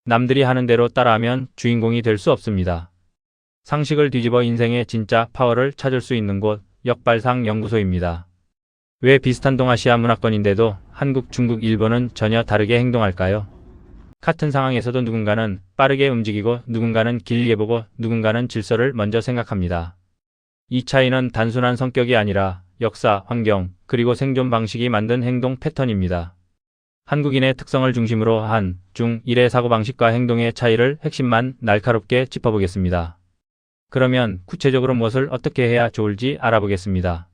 남들이 하는 대로 따라하면 주인공이 될 수 없습니다. 상식을 뒤집어 인생의 진짜 파워를 찾을 수 있는 곳 역발상 연구소입니다. 왜 비슷한 동아시아 문화권인데도 한국, 중국, 일본은 전혀 다르게 행동할까요? 같은 상황에서도 누군가는 빠르게 움직이고 누군가는 길게 보고 누군가는 질서를 먼저 생각합니다. 이 차이는 단순한 성격이 아니라 역사, 환경, 그리고 생존 방식이 만든 행동 패턴입니다. 한국인의 특성을 중심으로 한, 중, 일의 사고방식과 행동의 차이를 핵심만 날카롭게 짚어보겠습니다. 그러면 구체적으로 무엇을 어떻게 해야 좋을지 알아보겠습니다.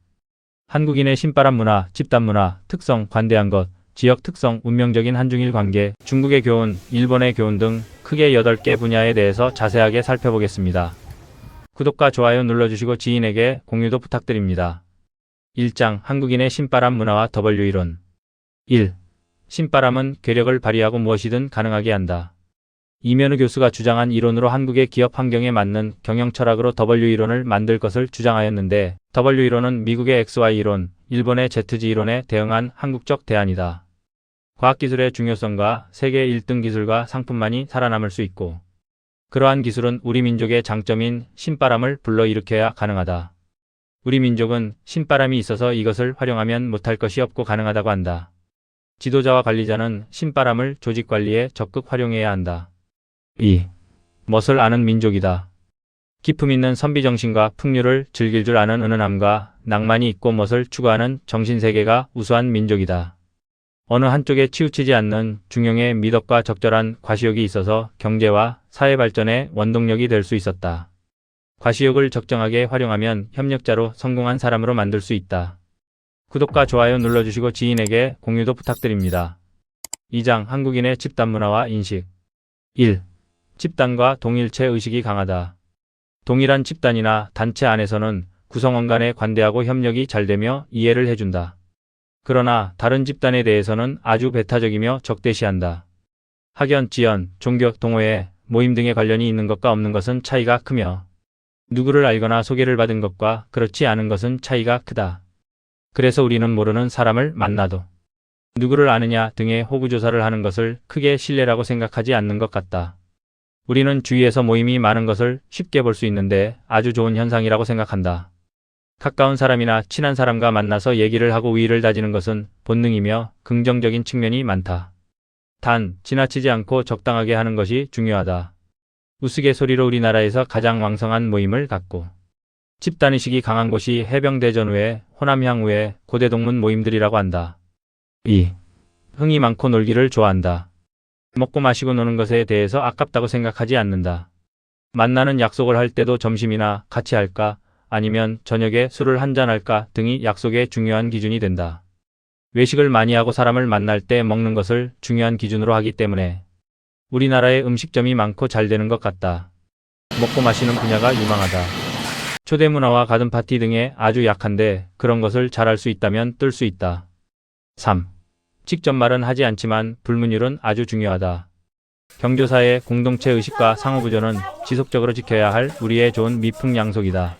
한국인의 신바람 문화, 집단 문화, 특성, 관대한 것, 지역 특성, 운명적인 한중일 관계, 중국의 교훈, 일본의 교훈 등 크게 8개 분야에 대해서 자세하게 살펴보겠습니다. 구독과 좋아요 눌러주시고 지인에게 공유도 부탁드립니다. 1장 한국인의 신바람 문화와 W 이론 1. 신바람은 괴력을 발휘하고 무엇이든 가능하게 한다. 이면우 교수가 주장한 이론으로 한국의 기업 환경에 맞는 경영 철학으로 W 이론을 만들 것을 주장하였는데 W 이론은 미국의 XY 이론, 일본의 ZG 이론에 대응한 한국적 대안이다. 과학기술의 중요성과 세계 1등 기술과 상품만이 살아남을 수 있고 그러한 기술은 우리 민족의 장점인 신바람을 불러일으켜야 가능하다. 우리 민족은 신바람이 있어서 이것을 활용하면 못할 것이 없고 가능하다고 한다. 지도자와 관리자는 신바람을 조직관리에 적극 활용해야 한다. 2. 멋을 아는 민족이다. 기품 있는 선비정신과 풍류를 즐길 줄 아는 은은함과 낭만이 있고 멋을 추구하는 정신세계가 우수한 민족이다. 어느 한쪽에 치우치지 않는 중용의 미덕과 적절한 과시욕이 있어서 경제와 사회 발전의 원동력이 될 수 있었다. 과시욕을 적정하게 활용하면 협력자로 성공한 사람으로 만들 수 있다. 구독과 좋아요 눌러주시고 지인에게 공유도 부탁드립니다. 2장 한국인의 집단 문화와 인식 1. 집단과 동일체 의식이 강하다. 동일한 집단이나 단체 안에서는 구성원 간의 관대하고 협력이 잘되며 이해를 해준다. 그러나 다른 집단에 대해서는 아주 배타적이며 적대시한다. 학연, 지연, 종교, 동호회, 모임 등의 관련이 있는 것과 없는 것은 차이가 크며 누구를 알거나 소개를 받은 것과 그렇지 않은 것은 차이가 크다. 그래서 우리는 모르는 사람을 만나도 누구를 아느냐 등의 호구조사를 하는 것을 크게 신뢰라고 생각하지 않는 것 같다. 우리는 주위에서 모임이 많은 것을 쉽게 볼 수 있는데 아주 좋은 현상이라고 생각한다. 가까운 사람이나 친한 사람과 만나서 얘기를 하고 우위를 다지는 것은 본능이며 긍정적인 측면이 많다. 단, 지나치지 않고 적당하게 하는 것이 중요하다. 우스갯소리로 우리나라에서 가장 왕성한 모임을 갖고 집단의식이 강한 곳이 해병대전후회, 호남향후회, 고대동문 모임들이라고 한다. 2. 흥이 많고 놀기를 좋아한다. 먹고 마시고 노는 것에 대해서 아깝다고 생각하지 않는다. 만나는 약속을 할 때도 점심이나 같이 할까 아니면 저녁에 술을 한잔 할까 등이 약속의 중요한 기준이 된다. 외식을 많이 하고 사람을 만날 때 먹는 것을 중요한 기준으로 하기 때문에 우리나라에 음식점이 많고 잘 되는 것 같다. 먹고 마시는 분야가 유망하다. 초대 문화와 가든 파티 등에 아주 약한데 그런 것을 잘할 수 있다면 뜰 수 있다. 3. 직접 말은 하지 않지만 불문율은 아주 중요하다. 경조사의 공동체 의식과 상호부조는 지속적으로 지켜야 할 우리의 좋은 미풍양속이다.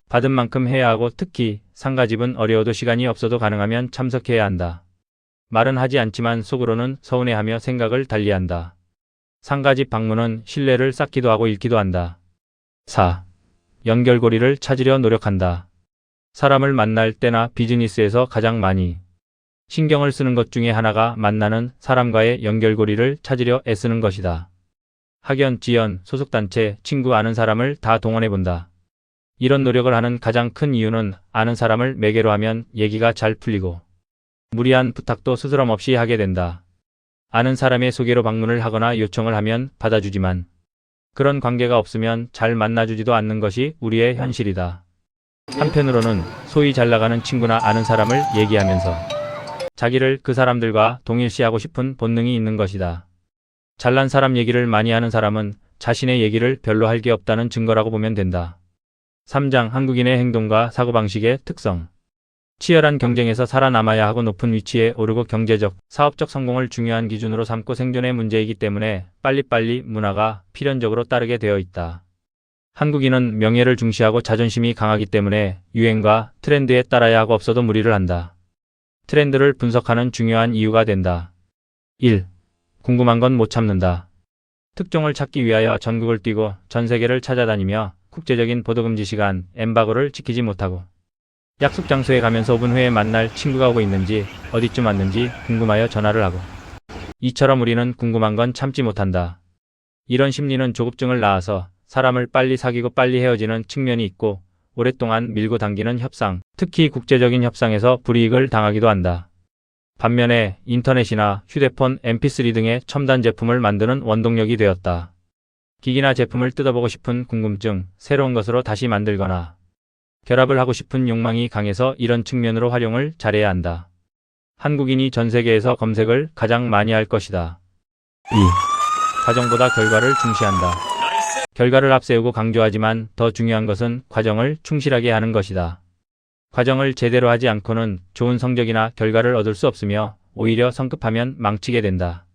받은 만큼 해야 하고 특히 상가집은 어려워도 시간이 없어도 가능하면 참석해야 한다. 말은 하지 않지만 속으로는 서운해하며 생각을 달리한다. 상가집 방문은 신뢰를 쌓기도 하고 잃기도 한다. 4. 연결고리를 찾으려 노력한다. 사람을 만날 때나 비즈니스에서 가장 많이 신경을 쓰는 것 중에 하나가 만나는 사람과의 연결고리를 찾으려 애쓰는 것이다. 학연, 지연, 소속단체, 친구 아는 사람을 다 동원해본다. 이런 노력을 하는 가장 큰 이유는 아는 사람을 매개로 하면 얘기가 잘 풀리고 무리한 부탁도 스스럼 없이 하게 된다. 아는 사람의 소개로 방문을 하거나 요청을 하면 받아주지만 그런 관계가 없으면 잘 만나주지도 않는 것이 우리의 현실이다. 한편으로는 소위 잘나가는 친구나 아는 사람을 얘기하면서 자기를 그 사람들과 동일시하고 싶은 본능이 있는 것이다. 잘난 사람 얘기를 많이 하는 사람은 자신의 얘기를 별로 할 게 없다는 증거라고 보면 된다. 3장 한국인의 행동과 사고방식의 특성. 치열한 경쟁에서 살아남아야 하고 높은 위치에 오르고 경제적, 사업적 성공을 중요한 기준으로 삼고 생존의 문제이기 때문에 빨리빨리 문화가 필연적으로 따르게 되어 있다. 한국인은 명예를 중시하고 자존심이 강하기 때문에 유행과 트렌드에 따라야 하고 없어도 무리를 한다. 트렌드를 분석하는 중요한 이유가 된다. 1. 궁금한 건 못 참는다. 특종을 찾기 위하여 전국을 뛰고 전 세계를 찾아다니며 국제적인 보도금지 시간, 엠바고를 지키지 못하고 약속 장소에 가면서 5분 후에 만날 친구가 오고 있는지 어디쯤 왔는지 궁금하여 전화를 하고 이처럼 우리는 궁금한 건 참지 못한다. 이런 심리는 조급증을 낳아서 사람을 빨리 사귀고 빨리 헤어지는 측면이 있고 오랫동안 밀고 당기는 협상, 특히 국제적인 협상에서 불이익을 당하기도 한다. 반면에 인터넷이나 휴대폰, mp3 등의 첨단 제품을 만드는 원동력이 되었다. 기기나 제품을 뜯어보고 싶은 궁금증, 새로운 것으로 다시 만들거나 결합을 하고 싶은 욕망이 강해서 이런 측면으로 활용을 잘해야 한다. 한국인이 전 세계에서 검색을 가장 많이 할 것이다. 2. 과정보다 결과를 중시한다. 결과를 앞세우고 강조하지만 더 중요한 것은 과정을 충실하게 하는 것이다. 과정을 제대로 하지 않고는 좋은 성적이나 결과를 얻을 수 없으며 오히려 성급하면 망치게 된다.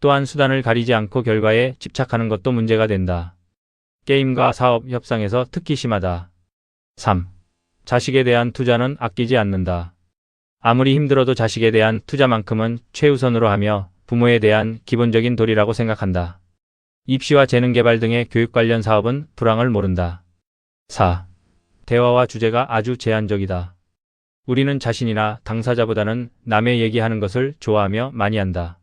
또한 수단을 가리지 않고 결과에 집착하는 것도 문제가 된다. 게임과 사업 협상에서 특히 심하다. 3. 자식에 대한 투자는 아끼지 않는다. 아무리 힘들어도 자식에 대한 투자만큼은 최우선으로 하며 부모에 대한 기본적인 도리라고 생각한다. 입시와 재능 개발 등의 교육 관련 사업은 불황을 모른다. 4. 대화와 주제가 아주 제한적이다. 우리는 자신이나 당사자보다는 남의 얘기하는 것을 좋아하며 많이 한다.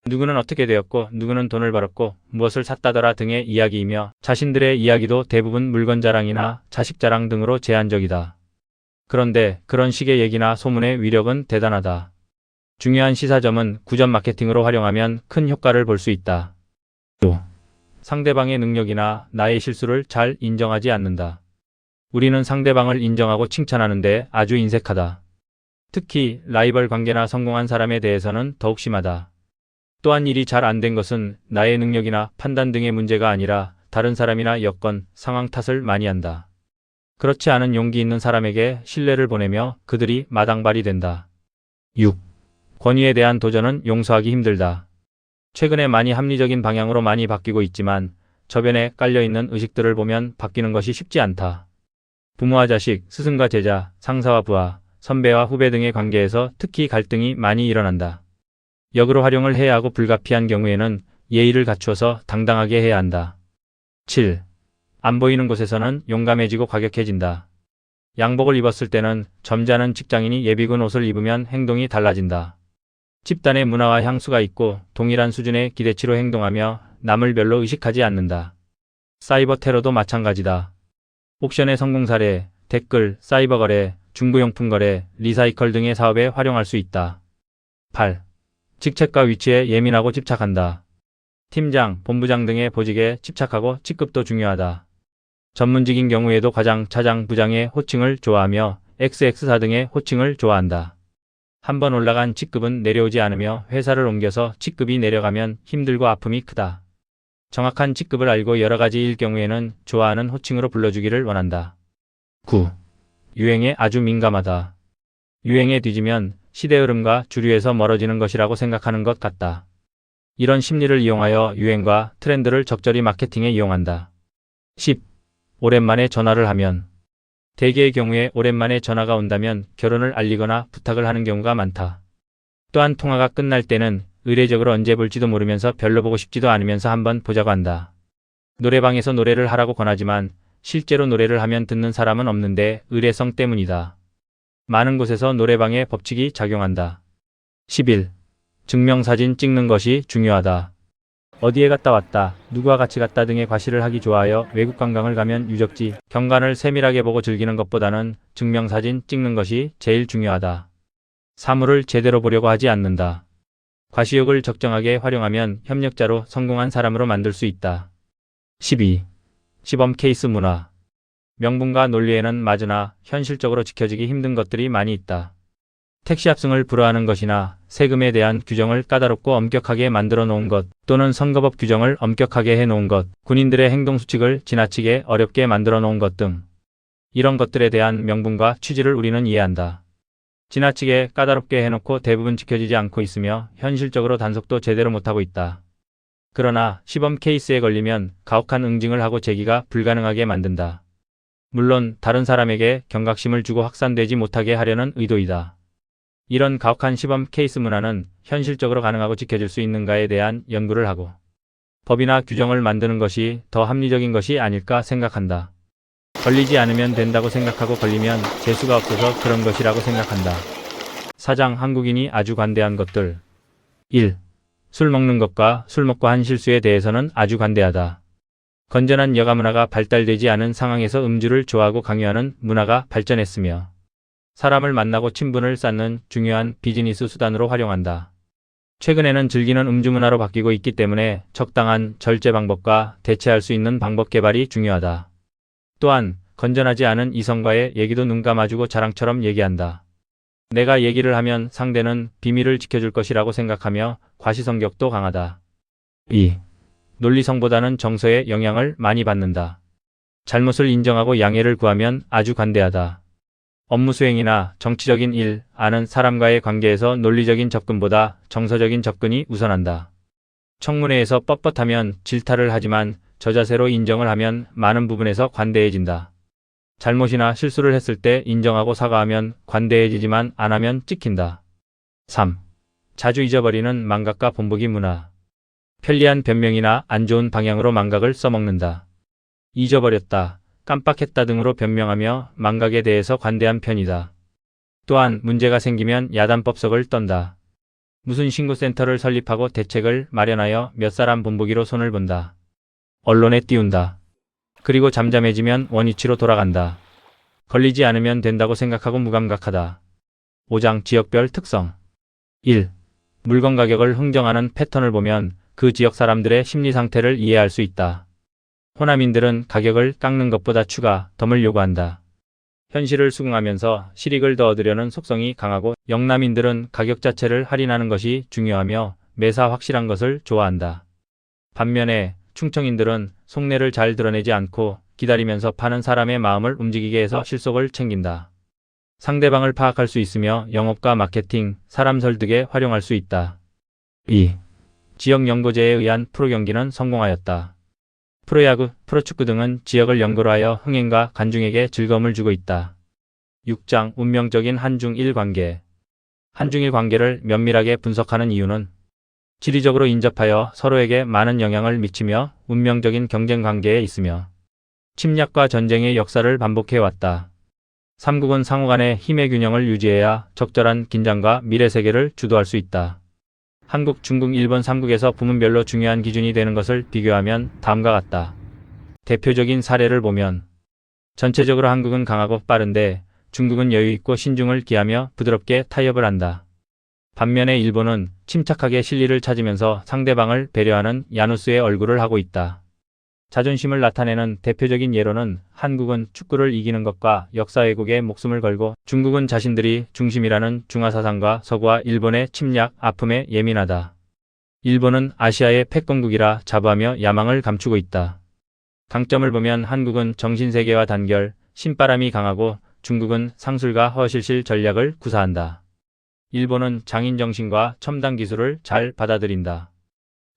누구는 어떻게 되었고 누구는 돈을 벌었고 무엇을 샀다더라 등의 이야기이며 자신들의 이야기도 대부분 물건 자랑이나 자식 자랑 등으로 제한적이다. 그런데 그런 식의 얘기나 소문의 위력은 대단하다. 중요한 시사점은 구전 마케팅으로 활용하면 큰 효과를 볼 수 있다. 5. 상대방의 능력이나 나의 실수를 잘 인정하지 않는다. 우리는 상대방을 인정하고 칭찬하는데 아주 인색하다. 특히 라이벌 관계나 성공한 사람에 대해서는 더욱 심하다. 또한 일이 잘 안 된 것은 나의 능력이나 판단 등의 문제가 아니라 다른 사람이나 여건, 상황 탓을 많이 한다. 그렇지 않은 용기 있는 사람에게 신뢰를 보내며 그들이 마당발이 된다. 6. 권위에 대한 도전은 용서하기 힘들다. 최근에 많이 합리적인 방향으로 많이 바뀌고 있지만 저변에 깔려있는 의식들을 보면 바뀌는 것이 쉽지 않다. 부모와 자식, 스승과 제자, 상사와 부하, 선배와 후배 등의 관계에서 특히 갈등이 많이 일어난다. 역으로 활용을 해야 하고 불가피한 경우에는 예의를 갖추어서 당당하게 해야 한다. 7. 안 보이는 곳에서는 용감해지고 과격해진다. 양복을 입었을 때는 점잖은 직장인이 예비군 옷을 입으면 행동이 달라진다. 집단의 문화와 향수가 있고 동일한 수준의 기대치로 행동하며 남을 별로 의식하지 않는다. 사이버 테러도 마찬가지다. 옥션의 성공 사례, 댓글, 사이버 거래, 중고용품 거래, 리사이클 등의 사업에 활용할 수 있다. 8. 직책과 위치에 예민하고 집착한다. 팀장, 본부장 등의 보직에 집착하고 직급도 중요하다. 전문직인 경우에도 과장, 차장, 부장의 호칭을 좋아하며 XX사 등의 호칭을 좋아한다. 한번 올라간 직급은 내려오지 않으며 회사를 옮겨서 직급이 내려가면 힘들고 아픔이 크다. 정확한 직급을 알고 여러 가지일 경우에는 좋아하는 호칭으로 불러주기를 원한다. 9. 유행에 아주 민감하다. 유행에 뒤지면 시대 흐름과 주류에서 멀어지는 것이라고 생각하는 것 같다. 이런 심리를 이용하여 유행과 트렌드를 적절히 마케팅에 이용한다. 10. 오랜만에 전화를 하면. 대개의 경우에 오랜만에 전화가 온다면 결혼을 알리거나 부탁을 하는 경우가 많다. 또한 통화가 끝날 때는 의례적으로 언제 볼지도 모르면서 별로 보고 싶지도 않으면서 한번 보자고 한다. 노래방에서 노래를 하라고 권하지만 실제로 노래를 하면 듣는 사람은 없는데 의례성 때문이다. 많은 곳에서 노래방의 법칙이 작용한다. 11. 증명사진 찍는 것이 중요하다. 어디에 갔다 왔다, 누구와 같이 갔다 등의 과시를 하기 좋아하여 외국 관광을 가면 유적지, 경관을 세밀하게 보고 즐기는 것보다는 증명사진 찍는 것이 제일 중요하다. 사물을 제대로 보려고 하지 않는다. 과시욕을 적정하게 활용하면 협력자로 성공한 사람으로 만들 수 있다. 12. 시범 케이스 문화. 명분과 논리에는 맞으나 현실적으로 지켜지기 힘든 것들이 많이 있다. 택시 합승을 불허하는 것이나 세금에 대한 규정을 까다롭고 엄격하게 만들어 놓은 것, 또는 선거법 규정을 엄격하게 해 놓은 것, 군인들의 행동 수칙을 지나치게 어렵게 만들어 놓은 것 등 이런 것들에 대한 명분과 취지를 우리는 이해한다. 지나치게 까다롭게 해놓고 대부분 지켜지지 않고 있으며 현실적으로 단속도 제대로 못하고 있다. 그러나 시범 케이스에 걸리면 가혹한 응징을 하고 제기가 불가능하게 만든다. 물론 다른 사람에게 경각심을 주고 확산되지 못하게 하려는 의도이다. 이런 가혹한 시범 케이스 문화는 현실적으로 가능하고 지켜질 수 있는가에 대한 연구를 하고 법이나 규정을 만드는 것이 더 합리적인 것이 아닐까 생각한다. 걸리지 않으면 된다고 생각하고 걸리면 재수가 없어서 그런 것이라고 생각한다. 사장 한국인이 아주 관대한 것들. 1. 술 먹는 것과 술 먹고 한 실수에 대해서는 아주 관대하다. 건전한 여가 문화가 발달되지 않은 상황에서 음주를 좋아하고 강요하는 문화가 발전했으며 사람을 만나고 친분을 쌓는 중요한 비즈니스 수단으로 활용한다. 최근에는 즐기는 음주 문화로 바뀌고 있기 때문에 적당한 절제 방법과 대체할 수 있는 방법 개발이 중요하다. 또한 건전하지 않은 이성과의 얘기도 눈 감아주고 자랑처럼 얘기한다. 내가 얘기를 하면 상대는 비밀을 지켜줄 것이라고 생각하며 과시성격도 강하다. 2. 논리성보다는 정서의 영향을 많이 받는다. 잘못을 인정하고 양해를 구하면 아주 관대하다. 업무 수행이나 정치적인 일, 아는 사람과의 관계에서 논리적인 접근보다 정서적인 접근이 우선한다. 청문회에서 뻣뻣하면 질타를 하지만 저 자세로 인정을 하면 많은 부분에서 관대해진다. 잘못이나 실수를 했을 때 인정하고 사과하면 관대해지지만 안 하면 찍힌다. 3. 자주 잊어버리는 망각과 본보기 문화. 편리한 변명이나 안 좋은 방향으로 망각을 써먹는다. 잊어버렸다, 깜빡했다 등으로 변명하며 망각에 대해서 관대한 편이다. 또한 문제가 생기면 야단법석을 떤다. 무슨 신고센터를 설립하고 대책을 마련하여 몇 사람 본보기로 손을 본다. 언론에 띄운다. 그리고 잠잠해지면 원위치로 돌아간다. 걸리지 않으면 된다고 생각하고 무감각하다. 5장 지역별 특성. 1. 물건 가격을 흥정하는 패턴을 보면 그 지역 사람들의 심리 상태를 이해할 수 있다. 호남인들은 가격을 깎는 것보다 추가, 덤을 요구한다. 현실을 수긍하면서 실익을 더 얻으려는 속성이 강하고 영남인들은 가격 자체를 할인하는 것이 중요하며 매사 확실한 것을 좋아한다. 반면에 충청인들은 속내를 잘 드러내지 않고 기다리면서 파는 사람의 마음을 움직이게 해서 실속을 챙긴다. 상대방을 파악할 수 있으며 영업과 마케팅, 사람 설득에 활용할 수 있다. 2. 지역 연고제에 의한 프로경기는 성공하였다. 프로야구, 프로축구 등은 지역을 연고로 하여 흥행과 관중에게 즐거움을 주고 있다. 6장 운명적인 한중일 관계. 한중일 관계를 면밀하게 분석하는 이유는 지리적으로 인접하여 서로에게 많은 영향을 미치며 운명적인 경쟁 관계에 있으며 침략과 전쟁의 역사를 반복해왔다. 삼국은 상호 간의 힘의 균형을 유지해야 적절한 긴장과 미래 세계를 주도할 수 있다. 한국, 중국, 일본 3국에서 부문별로 중요한 기준이 되는 것을 비교하면 다음과 같다. 대표적인 사례를 보면 전체적으로 한국은 강하고 빠른데 중국은 여유있고 신중을 기하며 부드럽게 타협을 한다. 반면에 일본은 침착하게 실리를 찾으면서 상대방을 배려하는 야누스의 얼굴을 하고 있다. 자존심을 나타내는 대표적인 예로는 한국은 축구를 이기는 것과 역사 왜곡에 목숨을 걸고 중국은 자신들이 중심이라는 중화사상과 서구와 일본의 침략, 아픔에 예민하다. 일본은 아시아의 패권국이라 자부하며 야망을 감추고 있다. 강점을 보면 한국은 정신세계와 단결, 신바람이 강하고 중국은 상술과 허실실 전략을 구사한다. 일본은 장인정신과 첨단 기술을 잘 받아들인다.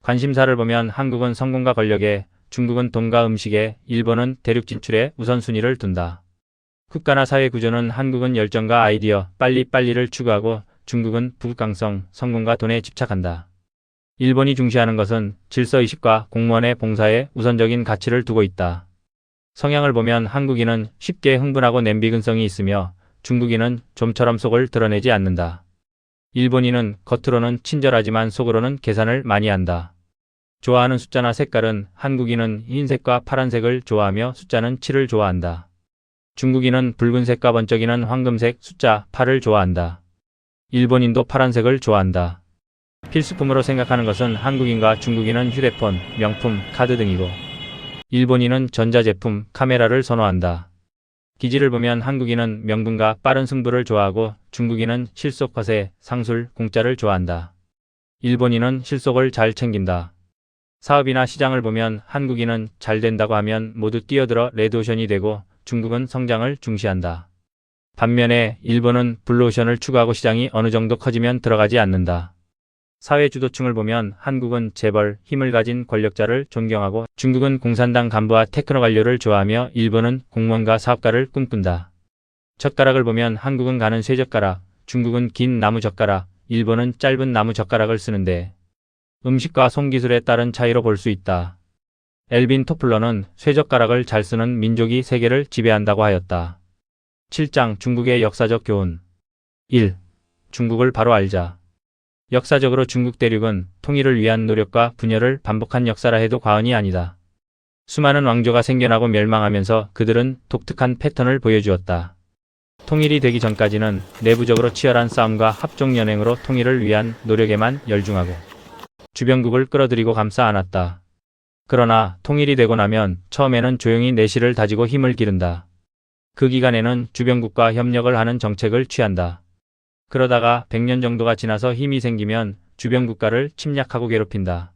관심사를 보면 한국은 성공과 권력에, 중국은 돈과 음식에, 일본은 대륙 진출에 우선순위를 둔다. 국가나 사회 구조는 한국은 열정과 아이디어, 빨리빨리를 추구하고 중국은 부강성, 성공과 돈에 집착한다. 일본이 중시하는 것은 질서의식과 공무원의 봉사에 우선적인 가치를 두고 있다. 성향을 보면 한국인은 쉽게 흥분하고 냄비근성이 있으며 중국인은 좀처럼 속을 드러내지 않는다. 일본인은 겉으로는 친절하지만 속으로는 계산을 많이 한다. 좋아하는 숫자나 색깔은 한국인은 흰색과 파란색을 좋아하며 숫자는 7을 좋아한다. 중국인은 붉은색과 번쩍이는 황금색 숫자 8을 좋아한다. 일본인도 파란색을 좋아한다. 필수품으로 생각하는 것은 한국인과 중국인은 휴대폰, 명품, 카드 등이고 일본인은 전자제품, 카메라를 선호한다. 기질을 보면 한국인은 명분과 빠른 승부를 좋아하고 중국인은 실속 허세, 상술, 공짜를 좋아한다. 일본인은 실속을 잘 챙긴다. 사업이나 시장을 보면 한국인은 잘 된다고 하면 모두 뛰어들어 레드오션이 되고 중국은 성장을 중시한다. 반면에 일본은 블루오션을 추구하고 시장이 어느 정도 커지면 들어가지 않는다. 사회 주도층을 보면 한국은 재벌, 힘을 가진 권력자를 존경하고 중국은 공산당 간부와 테크노 관료를 좋아하며 일본은 공무원과 사업가를 꿈꾼다. 젓가락을 보면 한국은 가는 쇠젓가락, 중국은 긴 나무 젓가락, 일본은 짧은 나무 젓가락을 쓰는데 음식과 손기술에 따른 차이로 볼 수 있다. 엘빈 토플러는 쇠젓가락을 잘 쓰는 민족이 세계를 지배한다고 하였다. 7장 중국의 역사적 교훈 1. 중국을 바로 알자. 역사적으로 중국 대륙은 통일을 위한 노력과 분열을 반복한 역사라 해도 과언이 아니다. 수많은 왕조가 생겨나고 멸망하면서 그들은 독특한 패턴을 보여주었다. 통일이 되기 전까지는 내부적으로 치열한 싸움과 합종연행으로 통일을 위한 노력에만 열중하고 주변국을 끌어들이고 감싸 안았다. 그러나 통일이 되고 나면 처음에는 조용히 내실을 다지고 힘을 기른다. 그 기간에는 주변국과 협력을 하는 정책을 취한다. 그러다가 100년 정도가 지나서 힘이 생기면 주변 국가를 침략하고 괴롭힌다.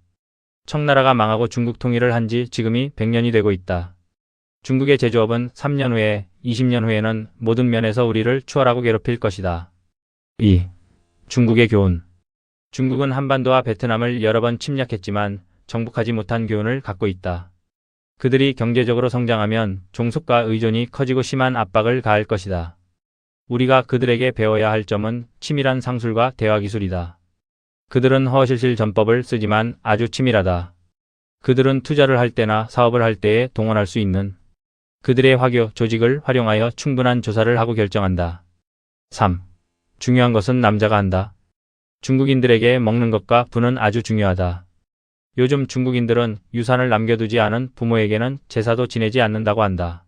청나라가 망하고 중국 통일을 한 지 지금이 100년이 되고 있다. 중국의 제조업은 3년 후에, 20년 후에는 모든 면에서 우리를 추월하고 괴롭힐 것이다. 2. 중국의 교훈. 중국은 한반도와 베트남을 여러 번 침략했지만 정복하지 못한 교훈을 갖고 있다. 그들이 경제적으로 성장하면 종속과 의존이 커지고 심한 압박을 가할 것이다. 우리가 그들에게 배워야 할 점은 치밀한 상술과 대화 기술이다. 그들은 허실실 전법을 쓰지만 아주 치밀하다. 그들은 투자를 할 때나 사업을 할 때에 동원할 수 있는 그들의 화교 조직을 활용하여 충분한 조사를 하고 결정한다. 3. 중요한 것은 남자가 한다. 중국인들에게 먹는 것과 부는 아주 중요하다. 요즘 중국인들은 유산을 남겨두지 않은 부모에게는 제사도 지내지 않는다고 한다.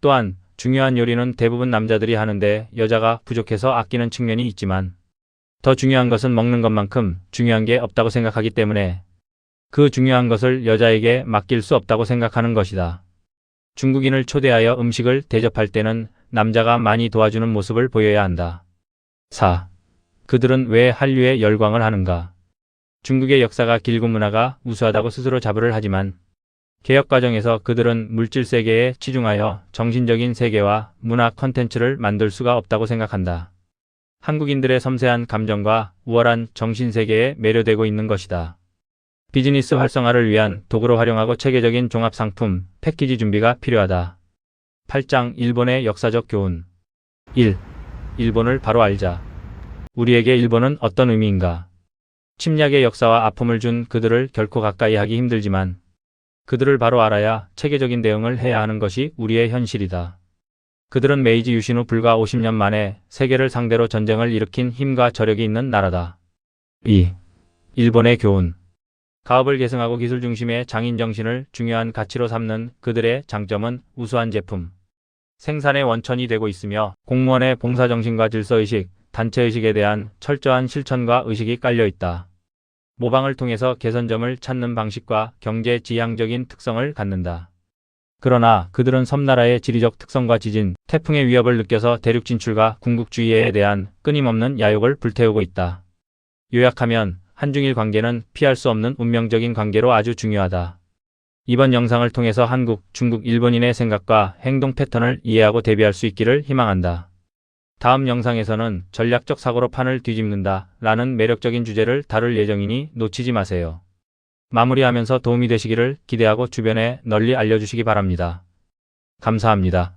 또한 중요한 요리는 대부분 남자들이 하는데 여자가 부족해서 아끼는 측면이 있지만 더 중요한 것은 먹는 것만큼 중요한 게 없다고 생각하기 때문에 그 중요한 것을 여자에게 맡길 수 없다고 생각하는 것이다. 중국인을 초대하여 음식을 대접할 때는 남자가 많이 도와주는 모습을 보여야 한다. 4. 그들은 왜 한류에 열광을 하는가? 중국의 역사가 길고 문화가 우수하다고 스스로 자부를 하지만 개혁 과정에서 그들은 물질 세계에 치중하여 정신적인 세계와 문화 컨텐츠를 만들 수가 없다고 생각한다. 한국인들의 섬세한 감정과 우월한 정신 세계에 매료되고 있는 것이다. 비즈니스 활성화를 위한 도구로 활용하고 체계적인 종합 상품, 패키지 준비가 필요하다. 8장 일본의 역사적 교훈 1. 일본을 바로 알자. 우리에게 일본은 어떤 의미인가? 침략의 역사와 아픔을 준 그들을 결코 가까이 하기 힘들지만 그들을 바로 알아야 체계적인 대응을 해야 하는 것이 우리의 현실이다. 그들은 메이지 유신 후 불과 50년 만에 세계를 상대로 전쟁을 일으킨 힘과 저력이 있는 나라다. 2. 일본의 교훈. 가업을 계승하고 기술 중심의 장인 정신을 중요한 가치로 삼는 그들의 장점은 우수한 제품, 생산의 원천이 되고 있으며 공무원의 봉사정신과 질서의식, 단체의식에 대한 철저한 실천과 의식이 깔려 있다. 모방을 통해서 개선점을 찾는 방식과 경제 지향적인 특성을 갖는다. 그러나 그들은 섬나라의 지리적 특성과 지진, 태풍의 위협을 느껴서 대륙 진출과 군국주의에 대한 끊임없는 야욕을 불태우고 있다. 요약하면 한중일 관계는 피할 수 없는 운명적인 관계로 아주 중요하다. 이번 영상을 통해서 한국, 중국, 일본인의 생각과 행동 패턴을 이해하고 대비할 수 있기를 희망한다. 다음 영상에서는 전략적 사고로 판을 뒤집는다 라는 매력적인 주제를 다룰 예정이니 놓치지 마세요. 마무리하면서 도움이 되시기를 기대하고 주변에 널리 알려주시기 바랍니다. 감사합니다.